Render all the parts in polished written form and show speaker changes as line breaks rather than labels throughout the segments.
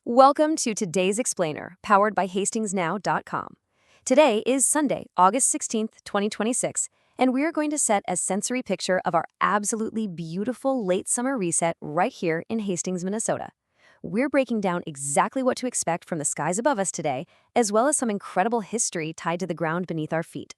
Welcome to today's explainer, powered by HastingsNow.com. Today is Sunday, August 16th, 2026, and we are going to set a sensory picture of our absolutely beautiful late summer reset right here in Hastings, Minnesota. We're breaking down exactly what to expect from the skies above us today, as well as some incredible history tied to the ground beneath our feet.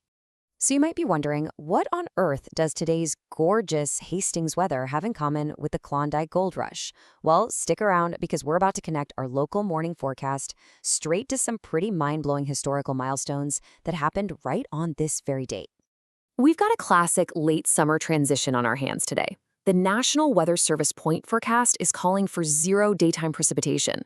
So you might be wondering, what on earth does today's gorgeous Hastings weather have in common with the Klondike gold rush? Well, stick around because we're about to connect our local morning forecast straight to some pretty mind-blowing historical milestones that happened right on this very date. We've got a classic late summer transition on our hands today. The National Weather Service point forecast is calling for zero daytime precipitation.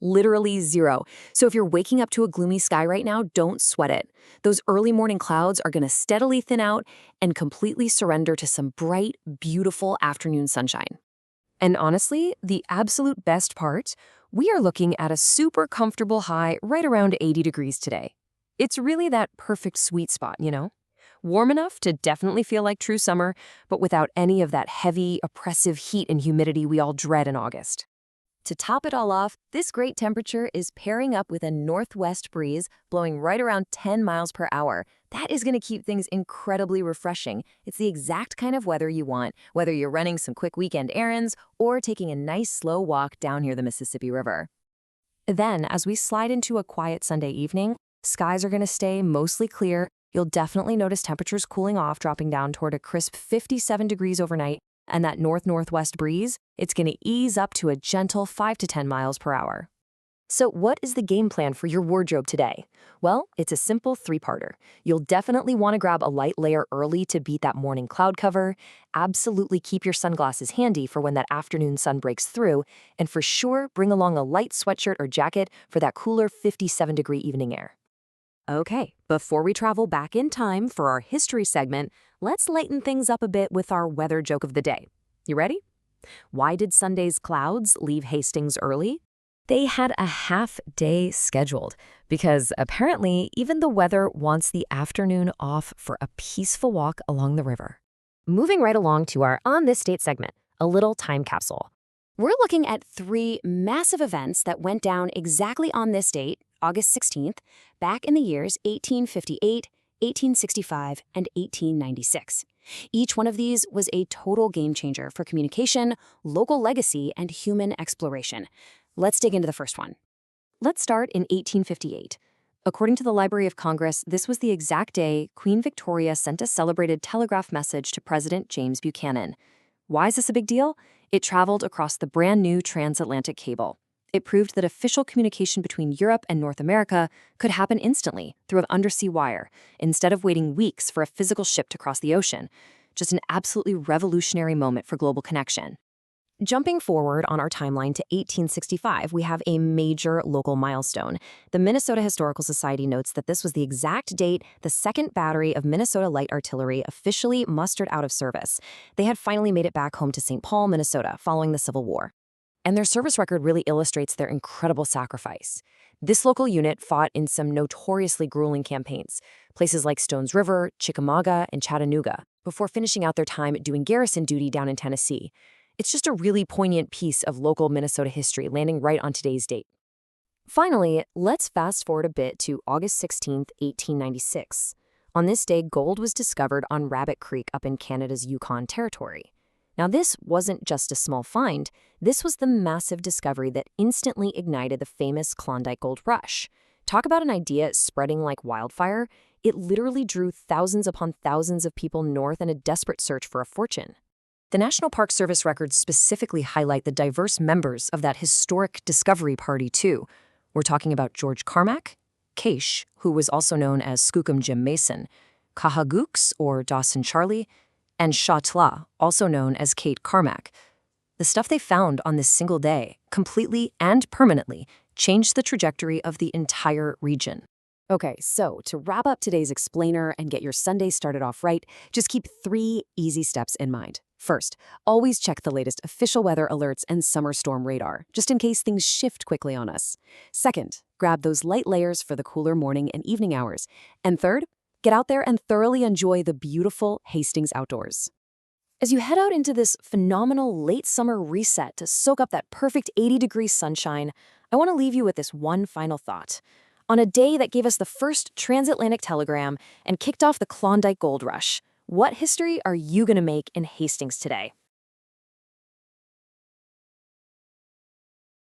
Literally zero. So if you're waking up to a gloomy sky right now, don't sweat it. Those early morning clouds are going to steadily thin out and completely surrender to some bright, beautiful afternoon sunshine. And honestly, the absolute best part, we are looking at a super comfortable high right around 80 degrees today. It's really that perfect sweet spot, you know? Warm enough to definitely feel like true summer, but without any of that heavy, oppressive heat and humidity we all dread in August. To top it all off, this great temperature is pairing up with a northwest breeze blowing right around 10 miles per hour. That is going to keep things incredibly refreshing. It's the exact kind of weather you want, whether you're running some quick weekend errands or taking a nice slow walk down near the Mississippi River. Then, as we slide into a quiet Sunday evening, skies are going to stay mostly clear. You'll definitely notice temperatures cooling off, dropping down toward a crisp 57 degrees overnight. And that north-northwest breeze, it's going to ease up to a gentle 5 to 10 miles per hour. So what is the game plan for your wardrobe today? Well, it's a simple three-parter. You'll definitely want to grab a light layer early to beat that morning cloud cover. Absolutely keep your sunglasses handy for when that afternoon sun breaks through. And for sure, bring along a light sweatshirt or jacket for that cooler 57-degree evening air. Okay, before we travel back in time for our history segment, let's lighten things up a bit with our weather joke of the day. You ready? Why did Sunday's clouds leave Hastings early? They had a half-day scheduled because apparently even the weather wants the afternoon off for a peaceful walk along the river. Moving right along to our On This Date segment, a little time capsule. We're looking at three massive events that went down exactly on this date, August 16th, back in the years 1858, 1865, and 1896. Each one of these was a total game changer for communication, local legacy, and human exploration. Let's dig into the first one. Let's start in 1858. According to the Library of Congress, this was the exact day Queen Victoria sent a celebrated telegraph message to President James Buchanan. Why is this a big deal? It traveled across the brand new transatlantic cable. It proved that official communication between Europe and North America could happen instantly through an undersea wire, instead of waiting weeks for a physical ship to cross the ocean. Just an absolutely revolutionary moment for global connection. Jumping forward on our timeline to 1865, we have a major local milestone. The Minnesota Historical Society notes that this was the exact date the second battery of Minnesota Light Artillery officially mustered out of service. They had finally made it back home to St. Paul, Minnesota, following the Civil War. And their service record really illustrates their incredible sacrifice. This local unit fought in some notoriously grueling campaigns, places like Stones River, Chickamauga, and Chattanooga, before finishing out their time doing garrison duty down in Tennessee. It's just a really poignant piece of local Minnesota history landing right on today's date. Finally, let's fast forward a bit to August 16th, 1896. On this day, gold was discovered on Rabbit Creek up in Canada's Yukon Territory. Now, this wasn't just a small find. This was the massive discovery that instantly ignited the famous Klondike gold rush. Talk about an idea spreading like wildfire. It literally drew thousands upon thousands of people north in a desperate search for a fortune. The National Park Service records specifically highlight the diverse members of that historic discovery party, too. We're talking about George Carmack, Caish, who was also known as Skookum Jim Mason, Kahagooks, or Dawson Charlie, and Shatla, also known as Kate Carmack. The stuff they found on this single day completely and permanently changed the trajectory of the entire region. Okay, so to wrap up today's explainer and get your Sunday started off right, just keep 3 easy steps in mind. First, always check the latest official weather alerts and summer storm radar, just in case things shift quickly on us. Second, grab those light layers for the cooler morning and evening hours. And third, get out there and thoroughly enjoy the beautiful Hastings outdoors. As you head out into this phenomenal late summer reset to soak up that perfect 80-degree sunshine, I want to leave you with this one final thought. On a day that gave us the first transatlantic telegram and kicked off the Klondike gold rush, what history are you going to make in Hastings today?